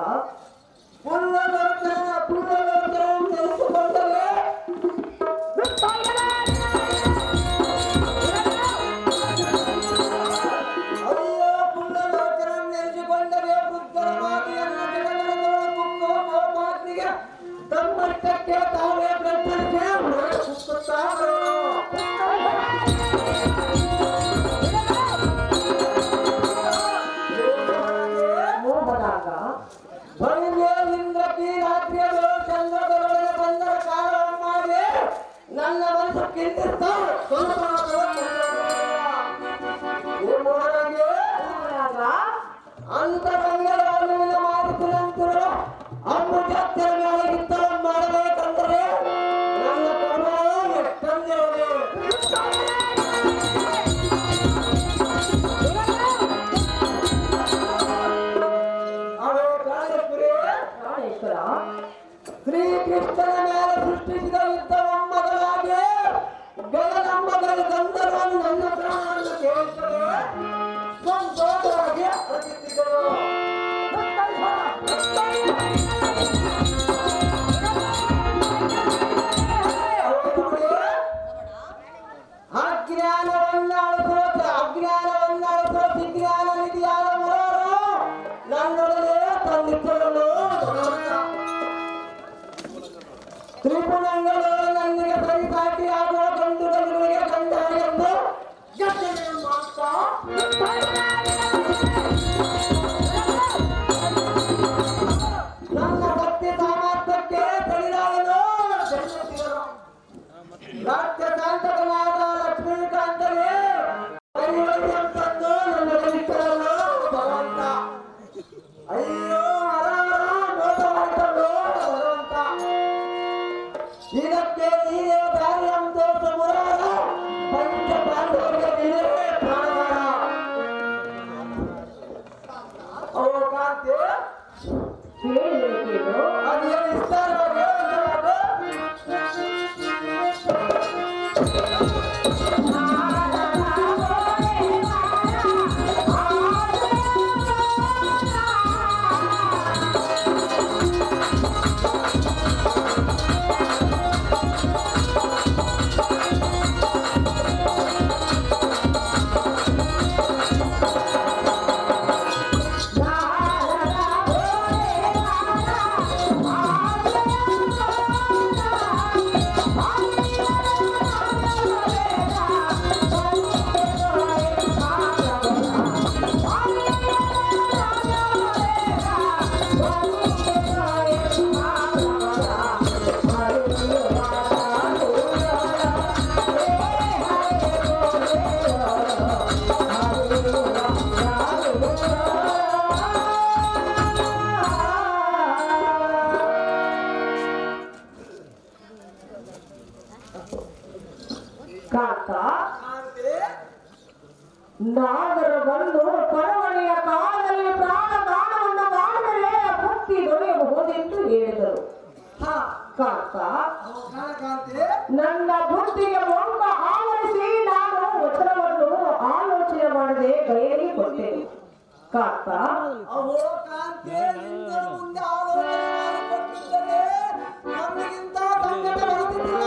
ನೆನೆಸಿಕೊಂಡರೆ ಅಯ್ಯೋ ಪುಲ್ಲಲೋಚನ ನೆನೆಸಿಕೊಂಡರೆ ಬುದ್ಧರ ಮಾತಿಯನ್ನು ಜಗತ್ತಿನ ಕೋಪಾಗ್ನಿಗೆ ತಮ್ಮಷ್ಟಕ್ಕೆ ತಾವೇ ಪ್ರಶ್ನಿಸಿ ಸುತ್ತುತ್ತಾರೆ. ಮೋಹನಾಗ ಬಳಿಗೆ ಇಂದ್ರಕಿ ರಾತ್ರಿಯಲು ಚಂದ್ರದೊಳಗೆ ಬಂದರ ಕಾಲ ಮಾಡಿ ನನ್ನ ಮನಸ್ಸು ಕಿಂಚಿತ್ತ ಅಂತರಂಗವನ್ನು ಮಾಡಿದ ನಂತರ ಅಮ್ಮು ಜಾತ್ರೆ ಮೇಲೆಗಿತ್ತ ಮಾಡಬೇಕಂದರೆ ನನ್ನ ಕ್ರಮ ಎಷ್ಟೊಂದೇ ಪ್ರಾಣೇಶ್ವರ, ಶ್ರೀಕೃಷ್ಣನ ಮೇಲೆ ಸೃಷ್ಟಿಸಿದ ಯುದ್ಧವೊಮ್ಮಗಳಾಗಿ ಗಗನಮ್ಮಗಳ ಗಂಧರ್ವನು ನನ್ನ ಪ್ರಾಣವನ್ನು ಕೇಳಿದರೆ ಸಂತೋಷವಾಗಿ ರಚಿಸಿದರು. ಅಜ್ಞಾನವನ್ನು ಅಳಿಸೋ ವಿಜ್ಞಾನ ನಿಧಿಯಾದ ಮೂವರು ನನ್ನೊಡನೆ ತಂದಿಟ್ಟರು. ತ್ರಿಪುಣಗಳು ನನಗೆ ಸರಿಸಾಟಿ ಆಗುವ ಗಂಡುಗಳಿಗೆ ಗಂಡ ಎಂದು ಯೋಚನೆ ಮಾಡ್ತಾ ನನ್ನ ಭಕ್ತಿ ಸಾಮರ್ಥ್ಯಕ್ಕೆ ಸರಿದಾಗಲು ಜನ್ಮಿಸಿದರು. ರಾಜ್ಯ ಶಾಂತಕನಾದ ಲಕ್ಷ್ಮೀಕಾಂತನೇ ಅಂತಂದು ನನ್ನ ಇಷ್ಟರನ್ನು ಭಗವಂತ. ಅಯ್ಯೋ ಮೋಸ ಮಾಡಿಕೊಂಡು ಭಗವಂತ, ಇದಕ್ಕೆ ನೀನೇ ದಾರಿ ಅಂತೋಷ ಮುರಾರ ಪಂಚ ಪಾಂಡವರಿಗೆ ನೀನೇ ಪ್ರಾಣವಾರ. ಅವರ ಕಾಂತಿ ಹೇಳಿದರು ಅದೇನು ವಿಸ್ತಾರವಾಗಿ ಕಾಂತ, ನಾಗರ ಬಂದು ಪರವಣಿಯ ಕಾಲದಲ್ಲಿ ಪ್ರಾಣದಾನವನ್ನು ಮಾಡಿದರೆ ಮುಕ್ತಿ ದೊರೆಯಬಹುದೆಂದು ಹೇಳಿದರು. ಕಾಂತ, ನನ್ನ ಬುದ್ಧಿಗೆ ಮೊಂಗ ಆವರಿಸಿ ನಾನು ವಚನವನ್ನು ಆಲೋಚನೆ ಮಾಡದೆ ಕೈಯಲ್ಲಿ ಕೊಟ್ಟೆನು. ಕಾಂತ ಅಹೋ ಕಾಂತಿ ನಿನ್ನ ಮುಂದೆ ಆಲೋಚನೆ ಮಾಡಿಕೊಟ್ಟಿದ್ದರೆ ನಮಗಿಂತ ಸಂಕಟ ಬರುತ್ತಿಲ್ಲ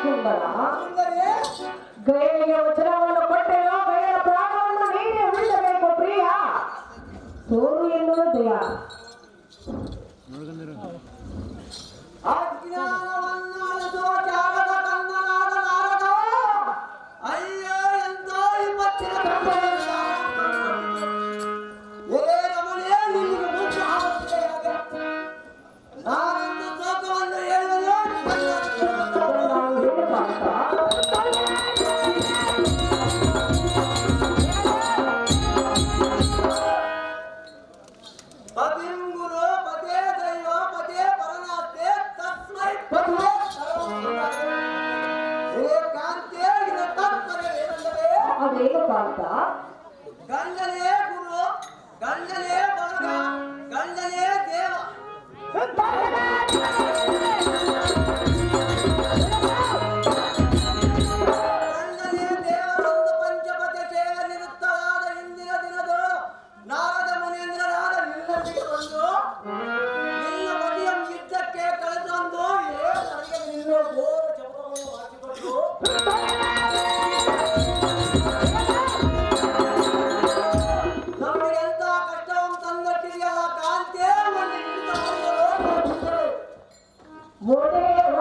ಸುಂದರ ಸುಂದರಿ. ಗಯನಿಗೆ ವಚನವನ್ನು ಕೊಟ್ಟೆನೋ ಗಯನ ಪ್ರಾಣವನ್ನು ನೀನೇ ಉಳಿಸಬೇಕು ಪ್ರಿಯ. ಸೋಲು ಎನ್ನುವುದೆಯ ಅಜ್ಞಾನವನ್ನು ಅಳಿಸುವ ತ್ಯಾಗದ ಕನ್ನನಾದ ನಾರದ ಅಯ್ಯೋ ಎಂತ ವಿಪತ್ತಿನ ಕನ್ನಡ. ಏ ರಮಣೆ ನಿನಗೆ ಮುಖ್ಯ ಆಗುತ್ತದೆ. ನಾನೊಂದು ಶ್ಲೋಕವನ್ನು ಹೇಳಿದೆನು ಪತಿಂ ಗುರು ಪದೇ ದೈವ ಪದೇ ಪರನಾಸ್ತೆ ತಸ್ಮೈ ಪದೇ ಏ ಕಾಂತೆ ಇದರ ತಾತ್ಪರ್ಯವೇನೆಂದರೆ ಅದೇನು ಕಾಂತ ಗಂಡನೇ ಗುರು ಗಂಡನೇ ಬಳಗ ಗಂಡನೇ ದೇವ. ಗಂಡನೇ ದೇವರೊಂದು ಪಂಚಪತಿ ಸೇವೆ ನಿರುತ್ತಲಾದ ಇಂದಿನ ದಿನದೋಳು ನಾರದ ಮುನೀಂದ್ರನಾದ ನಿನ್ನಲ್ಲಿಗೆ ಬಂದು ನಿನ್ನ ಪತಿಯ ಯುದ್ಧಕ್ಕೆ ಕಳೆದೊಂದು ನನಗೆ ನಿನ್ನ ಘೋರ ಶಪಥವನ್ನು ಮಾಡಿಕೊಂಡು ನಮಗೆ ಎಂತ ಕಷ್ಟವನ್ನು ತಂದೊಟ್ಟಿದೆಯಲ್ಲ ಕಾಂತೆ ನನ್ನ ಹಿಡಿತ ಮಾಡಿದರು. ಮುದೇವರ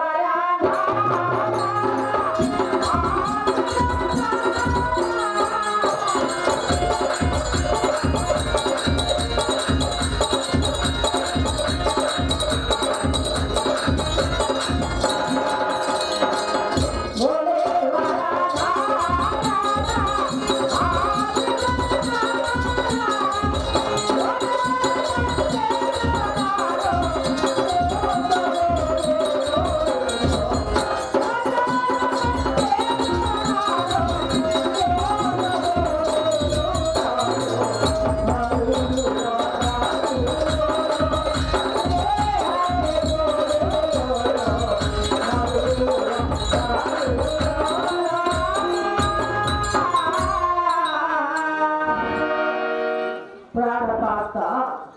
ಪ್ರಾಣಕಾಂತ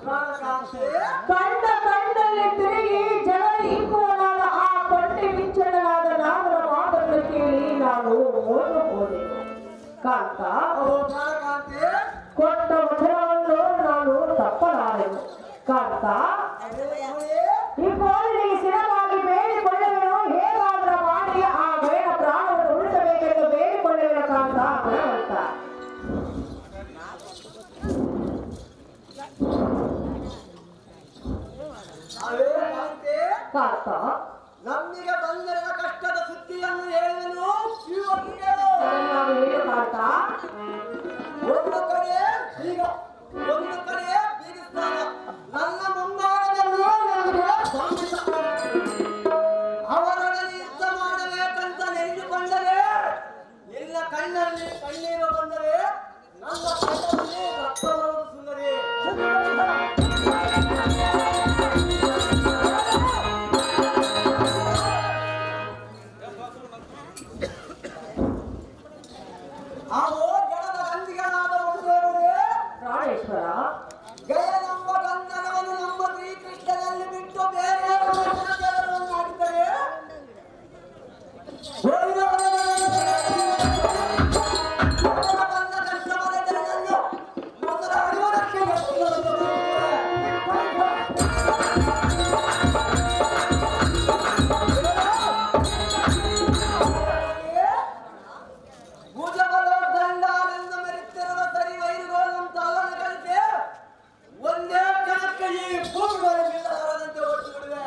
ಪ್ರಾಣಕಾಂತೆ ಕಂಡ ಕಂಡಲ್ಲಿ ತಿರುಗಿ ಜನರ ಇಕ್ಕುವನಾದ ಆ ಕೊಂಟೆ ಬಿಚ್ಚಳನಾದ ನಾಗರ ಮಾತನ್ನು ಕೇಳಿ ನಾನು ಓದು ಹೋದೆನು. ಕಾಂತ ಅಹೋ ಪ್ರಾಣಕಾಂತೆ ಕೊಟ್ಟ ವಚನವನ್ನು ನಾನು ತಪ್ಪಲಾರೆನು. ಕಾಂತ ಈ ಸ್ಥಿರವಾಗಿ ಬೇಡಿಕೊಳ್ಳುವೆನು. ಹೇಗಾದರೂ ಮಾಡಿ ಆ ಬೇಡ ಪ್ರಾಣವನ್ನು ಉಳಿಸಬೇಕೆಂದು ಬೇಡಿಕೊಳ್ಳುವೆನು ಕಾಂತ ಭಗವಂತ. ಅವೇ ಕಾಂತೆ ಕಾಂತ ನಮ್ಮಿಗೆ ಬಂದಿರುವ ಕಷ್ಟದ ಸುದ್ದಿಯನ್ನು ಹೇಳಿದನು ಶಿವನಿಗೆ ಕೇಳು. ನಾನು ಹೇಳು ಕಾಂತ. ಒಂದು ಕಡೆ ಬೀಗ ಒಂದು ಕಡೆ ಬೀಗಿಸ್ತಾನ ನನ್ನ ಮುಂಭಾಗದಲ್ಲಿ ನನಗೆ ಸ್ವಾಮಿತ. ಅವರೊಡನೆ ಯುದ್ಧ ಮಾಡಬೇಕಂತ ನೆನೆದುಕೊಂಡರೆ ನಿನ್ನ ಕಣ್ಣಲ್ಲಿ ಕಣ್ಣೀರು ಬಂದರೆ ನನ್ನ ಕಣ್ಣಲ್ಲಿ ರಕ್ತ ಬರುವುದು ಸುಂದರಿ. ಅವೋ ಜಡದ ಗಂಧಿಗಳಾದ ಒಂದೇವರೇ ಪ್ರಾಣೇಶ್ವರ ಗಯ ನಮ್ಮ ಗಂಧನವನ್ನು ನಮ್ಮ ಶ್ರೀಕೃಷ್ಣನಲ್ಲಿ ಬಿಟ್ಟು ಬೇರೆ ದೇವರನ್ನು ಹಾಕಿದರೆ ಬಂದ ಕಷ್ಟವಾದ ಜನರನ್ನು ಮೊದಲ ಅರಿವುದಕ್ಕೆ ಭುಜಬಲ ದಂಡಾಲೆಂದು ಮೆರೆಯುತ್ತಿರುವ ಸರಿ ವೈರಿಗೋಲಂತ ಅವನ ಕಲಿತೆ ಒಂದೇ ಕ್ಷಣಕ್ಕೆ ಈ ಭೂಮಿಗಳು ನಿಲ್ಲದಂತೆ ಓಡಿಬಿಡುವೆ.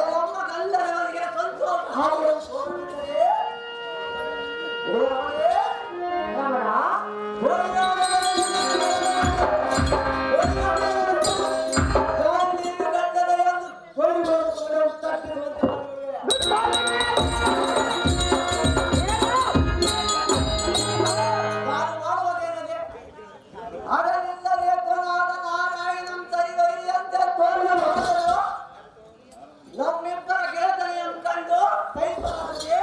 ನಮ್ಮ ಗಂಡನವರಿಗೆ ಸಂತೋಷ ಹಾಗೆ ತೋರುತ್ತದೆ. ರಮಣ ನಮ್ಮಿಬ್ಬರ ಗೆಳತನೆಯನ್ನು ಕಂಡು ಸಹಿಸಲಾರದೆ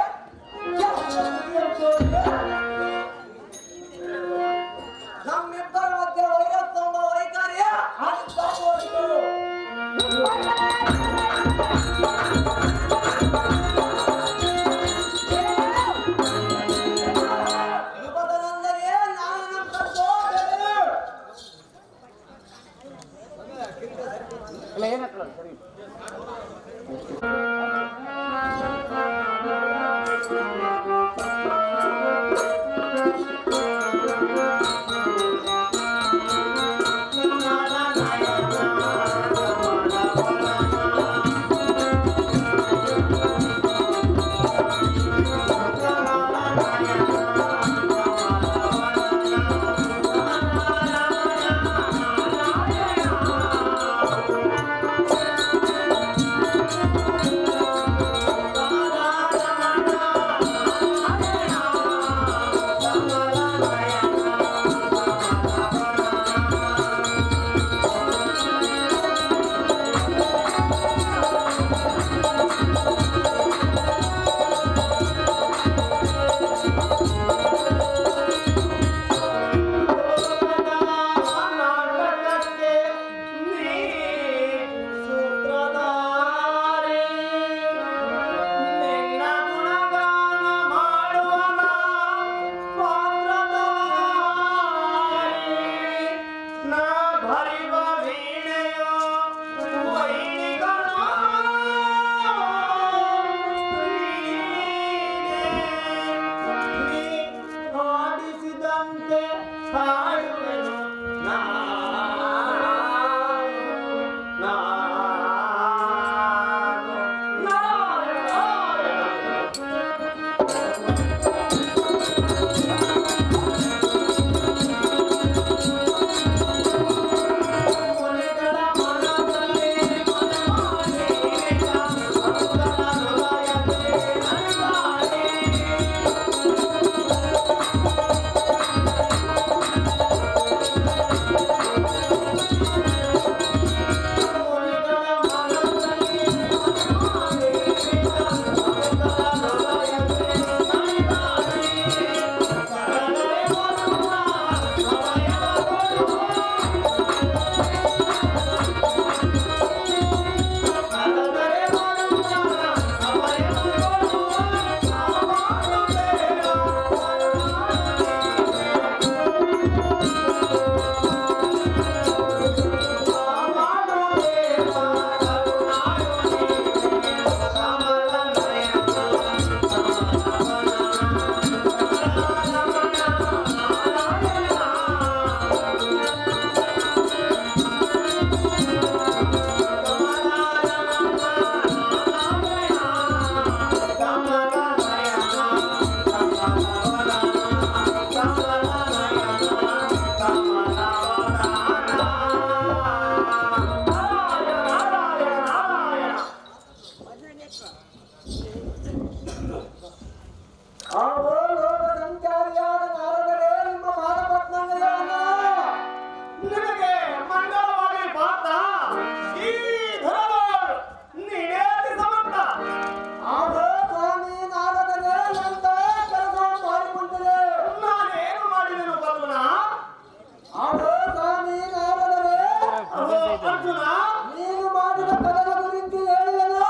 ನೀನು ಮಾಡಿದ ಪದದ ಗುరించి ಹೇಳಿದನು.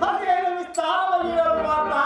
ಹಾಗೇನು ವಿಸ್ತಾರವಾಗಿ ಹೇಳುವ ಮಾತಾ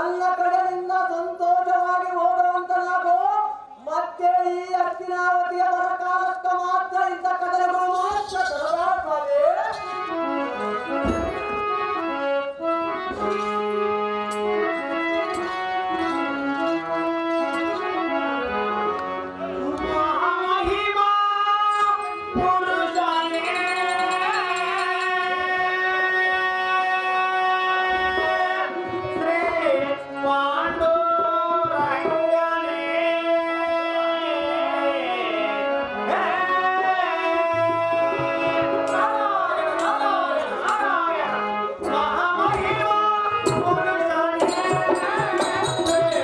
ನನ್ನ ಕಡೆಯಿಂದ ಸಂತೋಷವಾಗಿ ಹೋಗುವಂತ ನಾವು ಮತ್ತೆ ಈ ಹಸ್ತಿನಾವತಿಯ ಬರಕಾಲಕ್ಕ ಮಾತ್ರ ಇಂಥ ಕದನಗಳು ಮಾತ್ರ ತರಬಾರದೆ. ಮಹಾಮಹಿಮಾ ಪುರುಷನೇ ಶ್ರೀ ಪಾಂಡುರಂಗನೇ ನಾರಾಯಣ ನಾರಾಯಣ ನಾರಾಯಣ ಮಹಾಮಹಿಮಾ ಪುರುಷನೇ ಶ್ರೀ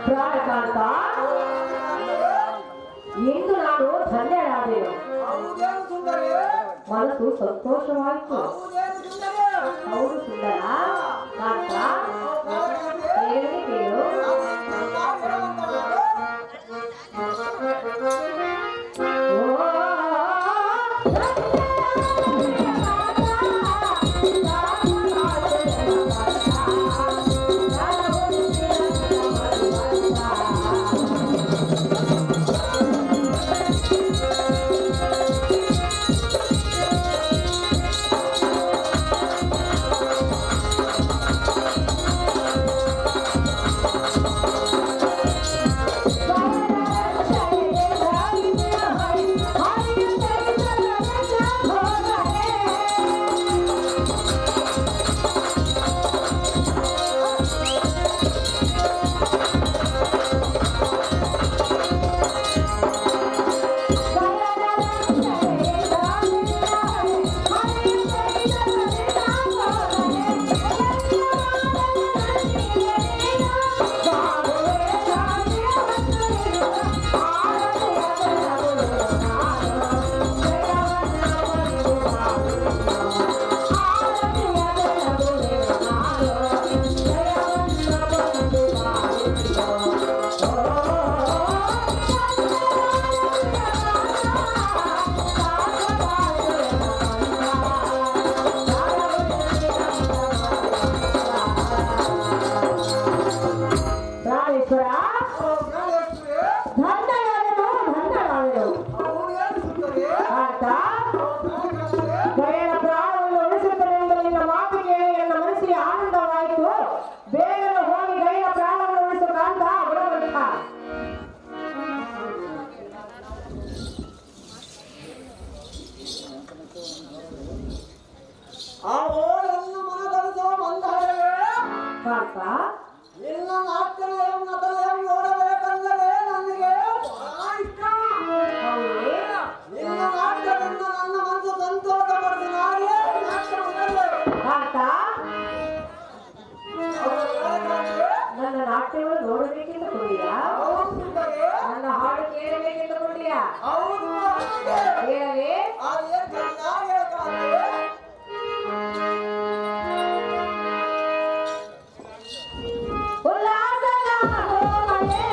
ಪ್ರಾಣಕಾಂತ, ಇಂದು ನಾನು ಧನ್ಯರಾದೆನು. ಹೌದೇನು ಸುಂದರಿ? ಮನಸ್ಸು ಸಂತೋಷವಾಯಿತು. ಹೌದೇನು ಸುಂದರಿ? ಹೌದು ಸುಂದರ. ಕಾಂತ, ಹೇಳಿ ಕೇಳು. ಗಯನ ಪ್ರಾಣವನ್ನು ಉಳಿಸುತ್ತೇನೆಂದು ನಿನ್ನ ಮಾತು ಕೇಳಿ ನನ್ನ ಮನಸ್ಸಿಗೆ ಆನಂದವಾಯಿತು. ಬೇಗನೆ ಹೋಗಿ ಗಯನ ಪ್ರಾಣವನ್ನು ಉಳಿಸು ಕಾಂತ ಗುಣವಂತ. ಅವೋ ಎಲ್ಲ ಮನದರಿಸೋ ಬಂದವರೇ ಕಾಂತ ಎಲ್ಲ ನಾಟ್ಯನಯಂ ನಟನಯಂ ನೋಡಬೇಕಂದರೆ ನನಗೆ ಬಹಳ ಇಷ್ಟ. ಹೌದೇ? ಎಲ್ಲ ನಾಟ್ಯದಿಂದ ನನ್ನ ಮನಸ್ಸು ಸಂತೋಷಪಡಿಸಿ ನಾನೇ ನಾಟ್ಯ ಮಾಡಬೇಕು. ಕಾಂತ ಅವರು ಹೇಳಬೇಕಂದ್ರೆ ನನ್ನ ನಾಟ್ಯವನ್ನು ನೋಡಬೇಕೆಂದುಕೊಂಡಿಯಾ? ಹೌದು ಸುಂದರಿ. ನನ್ನ ಹಾಡು ಕೇಳಬೇಕೆಂದುಕೊಂಡಿಯಾ? ಹೌದು ಹಾಗೆ. ಹೇಳಲೇ? ಅದೇ ಚೆನ್ನಾಗಿ ಹೇಳ್ತಾನೆ. ಉಲ್ಲಾಸದ ಹೋಮನೆ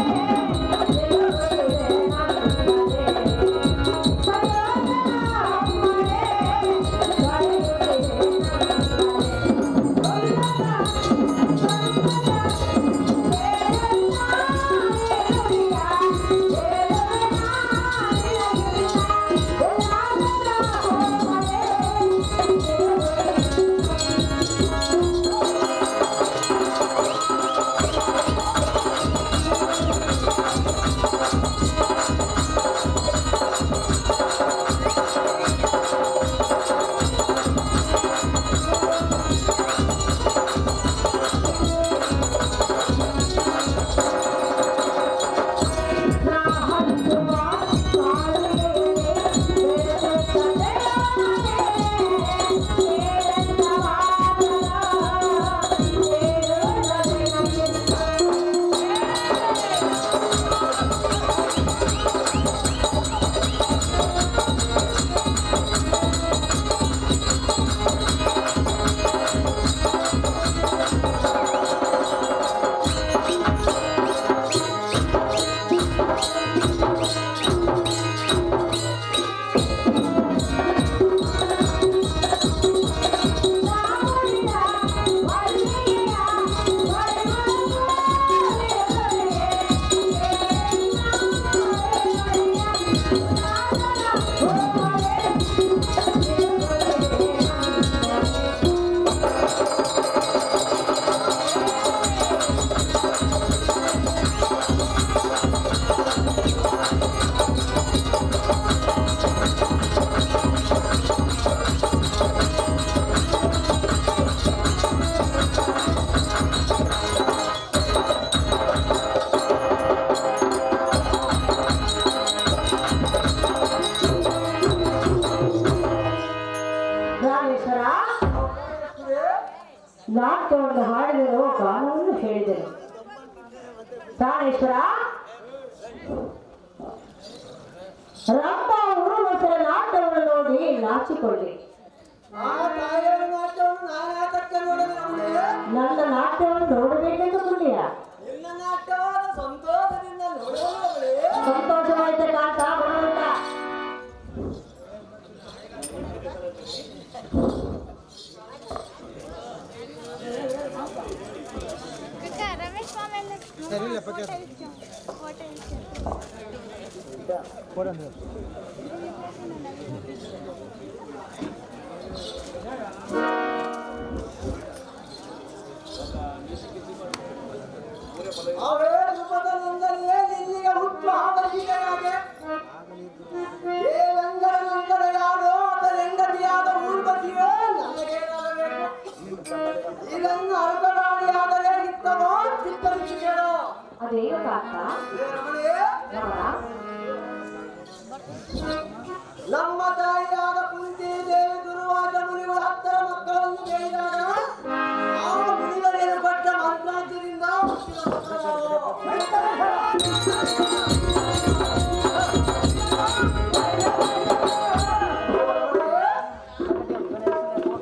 ರಾಮೇಶ್ವರ ನಾಟ್ಯವನ್ನು ಹಾಡಿದನು, ಗಾನವನ್ನು ಹೇಳಿದನು. ಪ್ರಾಣೇಶ್ವರ ರಂಪ ಉರುವಸರ ನಾಟ್ಯವನ್ನು ನೋಡಿ ನಾಚಿಕೊಳ್ಳಿ. ಆ ತಾಯಿಯ ನಾಟ್ಯವನ್ನು ನಾನು ಯಾತಕ್ಕೆ ನೋಡಬೇಕು? ನನ್ನ ನಾಟ್ಯವನ್ನು ನೋಡಬೇಕೆಂದುಕೊಂಡಿಯ? ಎಲ್ಲ ನಾಟ್ಯವಾದ ಸಂತೋಷದಿಂದ ನೋಡೋಣ. ಸಂತೋಷವಾಯಿತ ಕಾಂತ ಬರುವಂತ. ರಮೇಶ್ ಅವೇ ರೂಪದಲ್ಲೇ ನಿಲ್ಲಿಗೆ ಹುಟ್ಟು ಆವರಿಸಿದೆಯಾಗೆ ಏ ಲಂಗರ ನಂತರ ಯಾರೋ ಅದರೆಂಗದಿಯಾದ ಊರ್ವಶಿಯೋ ನನಗೇನಾಗಬೇಕು? ಇದನ್ನು ಅರ್ಧಗಾಳಿಯಾದರೆ ಇತ್ತವೋ ಚಿತ್ತರಿಸಿದೆಯೋ? ಅದೇನು ಕಾಂತ? ನಮ್ಮ ತಾಯಿಯಾದ ಕುಂತಿ ದೇವಿ ದುರ್ವಾಸ ಮುನಿಗಳ 10 ಮಕ್ಕಳನ್ನು ಕೇಳಿದಾಗ ಆ ಮುನಿವರೇನು ಕೊಟ್ಟ ಮಂತ್ರಾಂತದಿಂದ ಹುಟ್ಟಿದ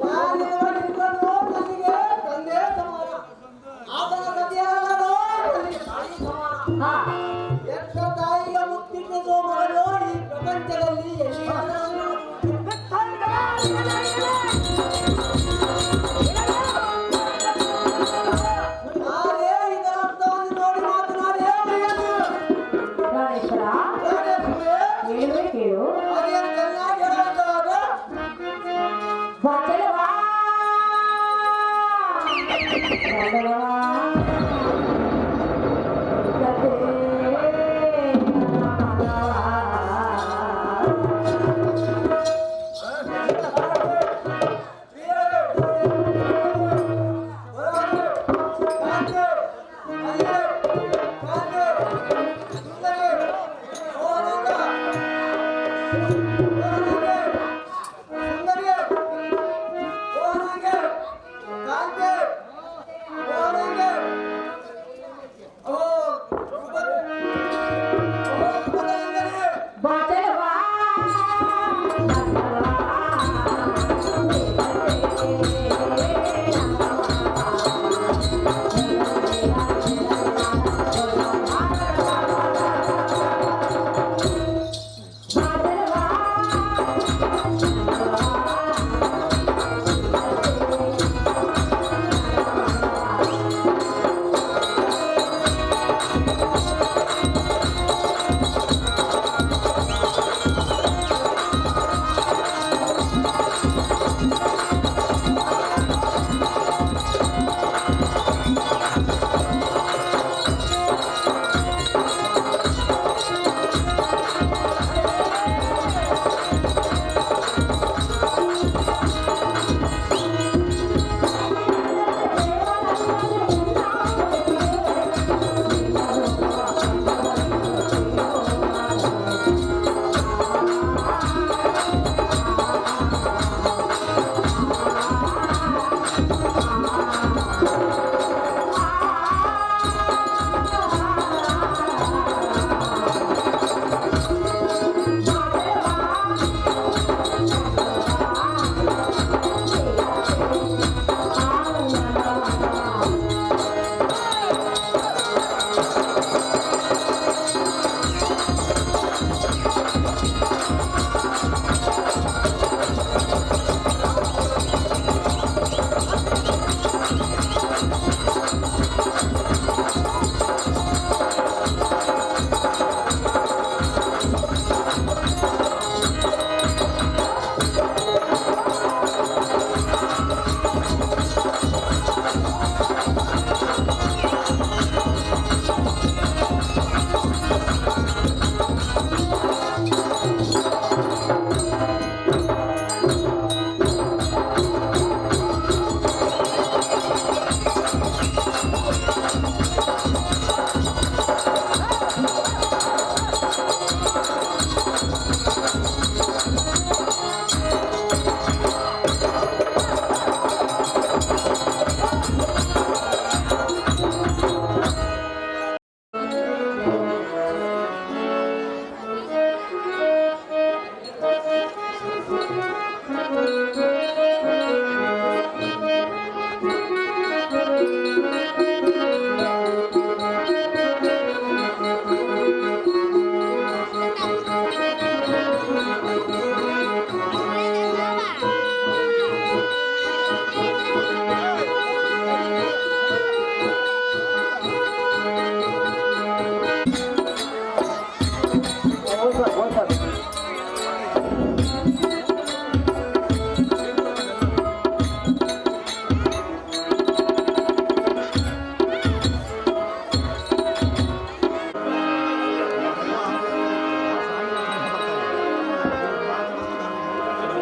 ಯಾರಿವರಿದ್ದನೋ ನನಗೆ ತಂದೆ ಸಮಾನ, ಆತನ ಸತಿಯಲ್ಲದೋ ನನಗೆ ತಾಯಿ ಸಮಾನ. ಹಾ, ಎಷ್ಟ ತಾಯಿಗೆ ಮುತ್ತಿಟ್ಟದೋ ಮಗನೋ ಈ ಪ್ರಪಂಚದಲ್ಲಿ ಎಲ್ಲಿಯಾದರೂ ನಾನೇ ಇದರ ಅರ್ಥವನ್ನು ನೋಡಿ ಮಾತನಾಡಿ ಪ್ರಾಣೇಶ್ವರ ಹೇಳುವೆ. ಹೇಳುವೆ ಕೇಳು. ಅದೇನು ಚೆನ್ನಾಗಿ ಹೇಳುವಾಗ ಬಂದವನ